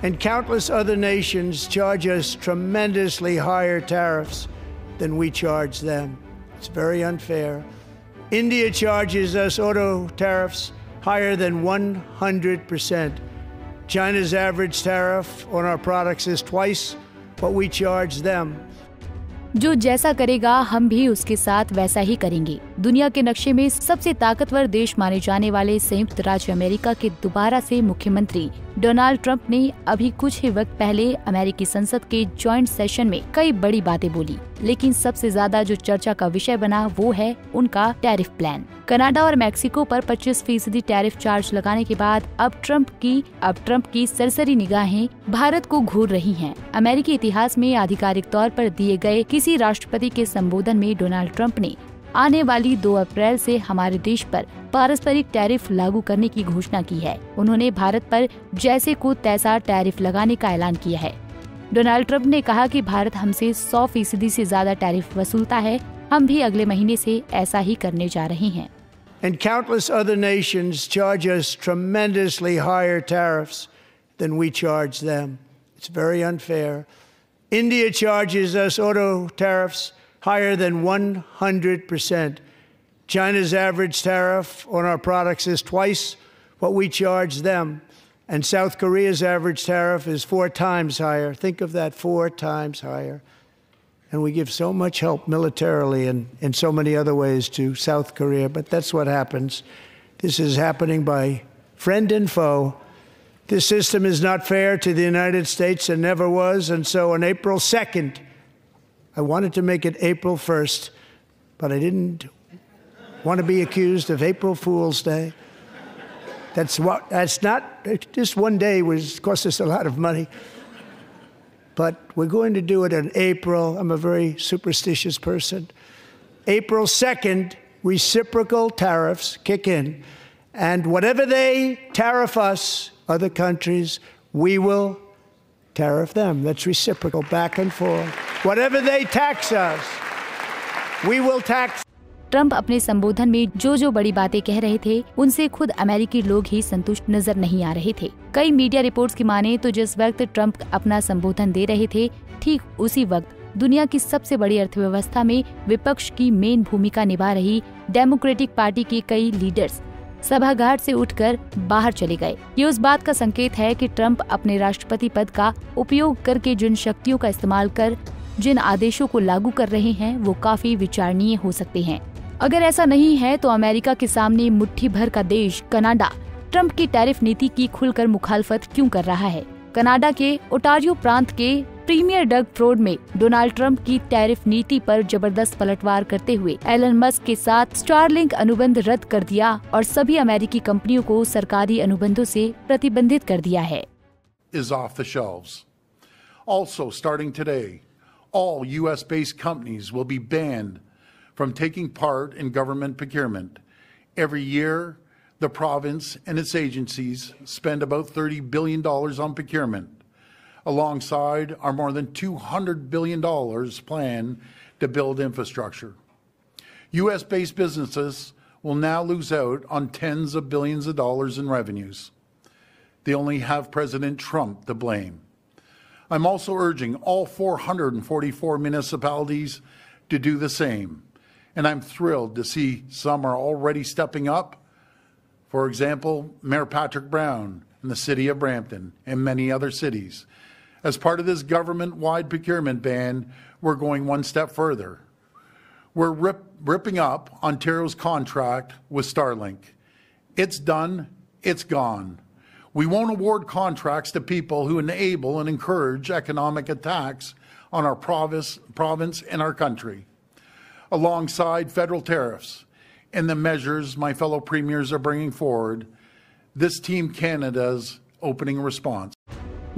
And countless other nations charge us tremendously higher tariffs than we charge them. It's very unfair. India charges us auto tariffs higher than 100%. China's average tariff on our products is twice what we charge them. जो जैसा करेगा हम भी उसके साथ वैसा ही करेंगे। दुनिया के नक्शे में सबसे ताकतवर देश माने जाने वाले संयुक्त राज्य अमेरिका के दोबारा से मुख्यमंत्री डोनाल्ड ट्रंप ने अभी कुछ ही वक्त पहले अमेरिकी संसद के जॉइंट सेशन में कई बड़ी बातें बोली, लेकिन सबसे ज्यादा जो चर्चा का विषय बना वो है उनका टैरिफ प्लान। कनाडा और मैक्सिको पर 25% टैरिफ चार्ज लगाने के बाद अब ट्रंप की सरसरी निगाहें भारत को घूर रही हैं। अमेरिकी इतिहास में आधिकारिक तौर पर दिए गए किसी राष्ट्रपति के संबोधन में डोनाल्ड ट्रंप ने आने वाली 2 अप्रैल से हमारे देश पर पारस्परिक टैरिफ लागू करने की घोषणा की है। उन्होंने भारत पर जैसे को तैसा टैरिफ लगाने का ऐलान किया है। डोनाल्ड ट्रंप ने कहा कि भारत हमसे 100% से ज्यादा टैरिफ वसूलता है, हम भी अगले महीने से ऐसा ही करने जा रहे हैं। And countless other nations charge us tremendously higher tariffs than we charge them. It's very unfair. India charges us auto tariffs higher than 100%. China's average tariff on our products is twice what we charge them. And South Korea's average tariff is 4 times higher. Think of that, 4 times higher. And we give so much help militarily and in so many other ways to South Korea. But that's what happens. This is happening by friend and foe. This system is not fair to the United States and never was. And so on April 2nd, I wanted to make it April 1st, but I didn't want to be accused of April Fool's Day. That's not, just one day cost us a lot of money. But we're going to do it in April. I'm a very superstitious person. April 2nd, reciprocal tariffs kick in. And whatever they tariff us, other countries, we will tariff them. That's reciprocal, back and forth. Whatever they tax us, we will tax. Trump अपने संबोधन में जो बड़ी बातें कह रहे थे उनसे खुद अमेरिकी लोग ही संतुष्ट नजर नहीं आ रहे थे। कई मीडिया रिपोर्ट्स की माने तो जिस वक्त ट्रंप अपना संबोधन दे रहे थे, ठीक उसी वक्त दुनिया की सबसे बड़ी अर्थव्यवस्था में विपक्ष की मेन भूमिका निभा रही डेमोक्रेटिक पार्टी के कई लीडर्स सभागार से उठकर बाहर चले गए। ये उस बात का संकेत है कि ट्रंप अपने राष्ट्रपति पद का उपयोग करके जिन शक्तियों का इस्तेमाल कर जिन आदेशों को लागू कर रहे हैं वो काफी विचारणीय हो सकते हैं। अगर ऐसा नहीं है तो अमेरिका के सामने मुट्ठी भर का देश कनाडा ट्रंप की टैरिफ नीति की खुलकर मुखालफत क्यों कर रहा है? कनाडा के ओटारियो प्रांत के प्रीमियर डग फ्रोड में डोनाल्ड ट्रंप की टैरिफ नीति पर जबरदस्त पलटवार करते हुए एलन मस्क के साथ स्टारलिंक अनुबंध रद्द कर दिया और सभी अमेरिकी कंपनियों को सरकारी अनुबंधों से प्रतिबंधित कर दिया है। Is off the shelves. Also, starting today, all U.S.-based companies will be banned from taking part in government procurement. Every year, the province and its agencies spend about $30 billion on procurement, alongside our more than $200 billion plan to build infrastructure. U.S.-based businesses will now lose out on tens of billions of dollars in revenues. They only have President Trump to blame. I'm also urging all 444 municipalities to do the same. And I'm thrilled to see some are already stepping up. For example, Mayor Patrick Brown in the city of Brampton and many other cities. As part of this government-wide procurement ban, we're going one step further. We're ripping up Ontario's contract with Starlink. It's done, it's gone. We won't award contracts to people who enable and encourage economic attacks on our province and our country. Alongside federal tariffs and the measures my fellow premiers are bringing forward, this Team Canada's opening response.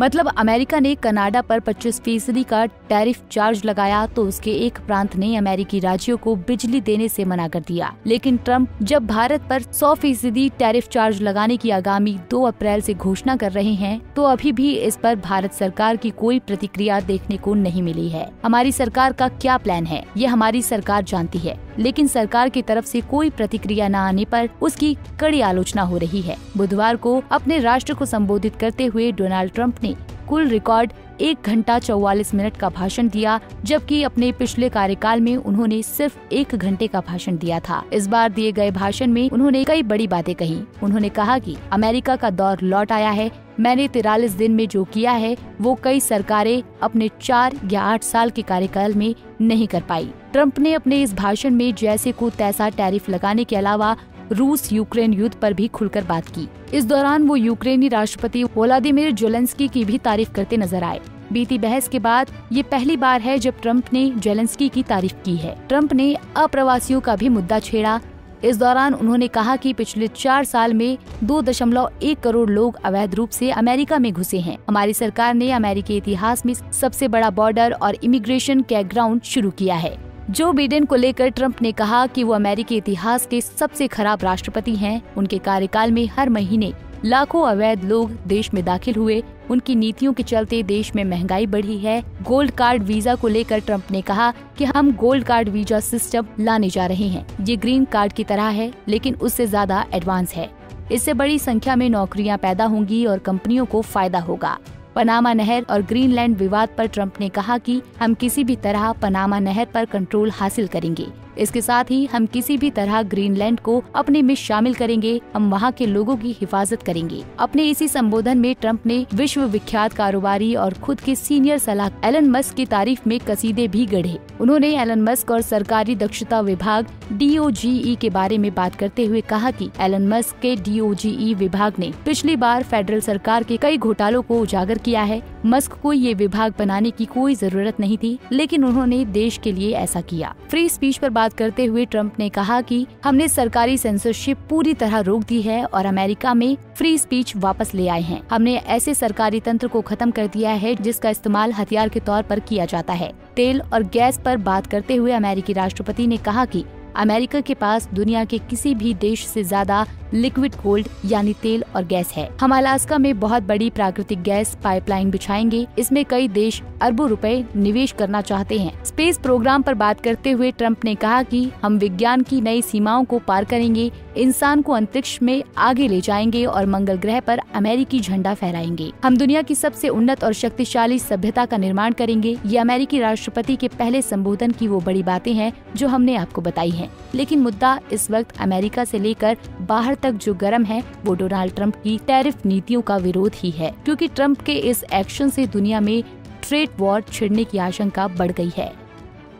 मतलब America ने Canada पर 25% का tariff charge लगाया तो उसके एक प्रांत ने अमेरिकी राज्यों को बिजली देने से मना कर दिया। लेकिन ट्रंप जब भारत पर 100% टैरिफ चार्ज लगाने की आगामी 2 अप्रैल से घोषणा कर रहे हैं तो अभी भी इस पर भारत सरकार की कोई प्रतिक्रिया देखने को नहीं मिली है। हमारी सरकार का क्या प्लान है ये हमारी सरकार जानती है, लेकिन सरकार की तरफ से कोई प्रतिक्रिया न आने पर उसकी कड़ी आलोचना हो रही है। बुधवार को अपने राष्ट्र को संबोधित करते हुए डोनाल्ड ट्रंप ने कुल रिकॉर्ड 1 घंटा 44 मिनट का भाषण दिया, जबकि अपने पिछले कार्यकाल में उन्होंने सिर्फ 1 घंटे का भाषण दिया था। इस बार दिए गए भाषण में उन्होंने कई बड़ी बातें कही। उन्होंने कहा कि अमेरिका का दौर लौट आया है। मैंने 43 दिन में जो किया है वो कई सरकारें अपने 4 या 8 साल के कार्यकाल में नहीं कर पाई। ट्रंप ने अपने इस भाषण में जैसे को तैसा टैरिफ लगाने के अलावा रूस यूक्रेन युद्ध पर भी खुलकर बात की। इस दौरान वो यूक्रेनी राष्ट्रपति व्लादिमीर ज़ेलेंस्की की भी तारीफ करते नजर आए। बीती बहस के बाद ये पहली बार है जब ट्रंप ने ज़ेलेंस्की की तारीफ की है। ट्रंप ने अप्रवासियों का भी मुद्दा छेड़ा। इस दौरान उन्होंने कहा कि पिछले 4 साल में 2.1 करोड़ लोग अवैध रूप से अमेरिका में घुसे हैं। हमारी सरकार ने अमेरिकी इतिहास में सबसे बड़ा बॉर्डर और इमिग्रेशन क्रैकडाउन शुरू किया है। जो बिडेन को लेकर ट्रंप ने कहा कि वो अमेरिकी इतिहास के सबसे खराब राष्ट्रपति हैं। उनके कार्यकाल में हर महीने लाखों अवैध लोग देश में दाखिल हुए। उनकी नीतियों के चलते देश में महंगाई बढ़ी है। गोल्ड कार्ड वीजा को लेकर ट्रंप ने कहा कि हम गोल्ड कार्ड वीजा सिस्टम लाने जा रहे हैं। ये ग्रीन कार्ड की तरह है, लेकिन उससे ज्यादा एडवांस है। इससे बड़ी संख्या में नौकरियां पैदा होंगी और कंपनियों को फायदा होगा। पनामा नहर और ग्रीनलैंड विवाद पर ट्रंप ने कहा कि हम किसी भी तरह पनामा नहर पर कंट्रोल हासिल करेंगे। इसके साथ ही हम किसी भी तरह ग्रीनलैंड को अपने में शामिल करेंगे। हम वहां के लोगों की हिफाजत करेंगे। अपने इसी संबोधन में ट्रंप ने विश्व विख्यात कारोबारी और खुद के सीनियर सलाहकार एलन मस्क की तारीफ में कसीदे भी गढ़े। उन्होंने एलन मस्क और सरकारी दक्षता विभाग DOGE के बारे में बात करते हुए कहा कि एलन मस्क के DOGE विभाग ने पिछली बार फेडरल सरकार के कई घोटालों को उजागर किया है। मस्क को ये विभाग बनाने की कोई जरूरत नहीं थी, लेकिन उन्होंने देश के लिए ऐसा किया। फ्री स्पीच पर बात करते हुए ट्रंप ने कहा कि हमने सरकारी सेंसरशिप पूरी तरह रोक दी है और अमेरिका में फ्री स्पीच वापस ले आए हैं। हमने ऐसे सरकारी तंत्र को खत्म कर दिया है जिसका इस्तेमाल हथियार के तौर पर किया जाता है। तेल और गैस पर बात करते हुए अमेरिकी राष्ट्रपति ने कहा कि अमेरिका के पास दुनिया के किसी भी देश से ज्यादा लिक्विड गोल्ड यानी तेल और गैस है। हम अलास्का में बहुत बड़ी प्राकृतिक गैस पाइपलाइन बिछाएंगे। इसमें कई देश अरबों रुपए निवेश करना चाहते हैं। स्पेस प्रोग्राम पर बात करते हुए ट्रंप ने कहा कि हम विज्ञान की नई सीमाओं को पार करेंगे, इंसान को अंतरिक्ष में आगे ले जाएंगे और मंगल ग्रह पर अमेरिकी झंडा फहराएंगे। हम दुनिया की सबसे उन्नत और शक्तिशाली सभ्यता का निर्माण करेंगे। ये अमेरिकी राष्ट्रपति के पहले संबोधन की वो बड़ी बातें हैं जो हमने आपको बताई हैं। लेकिन मुद्दा इस वक्त अमेरिका से लेकर बाहर तक जो गर्म है वो डोनाल्ड ट्रंप की टैरिफ नीतियों का विरोध ही है, क्योंकि ट्रंप के इस एक्शन से दुनिया में ट्रेड वॉर छिड़ने की आशंका बढ़ गई है।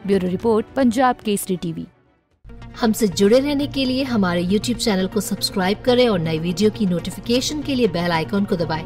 Bureau report, Punjab Kesari TV. हमसे जुड़े रहने के लिए हमारे YouTube चैनल को सब्सक्राइब करें और नई वीडियो की नोटिफिकेशन के लिए बेल आइकॉन को दबाएं।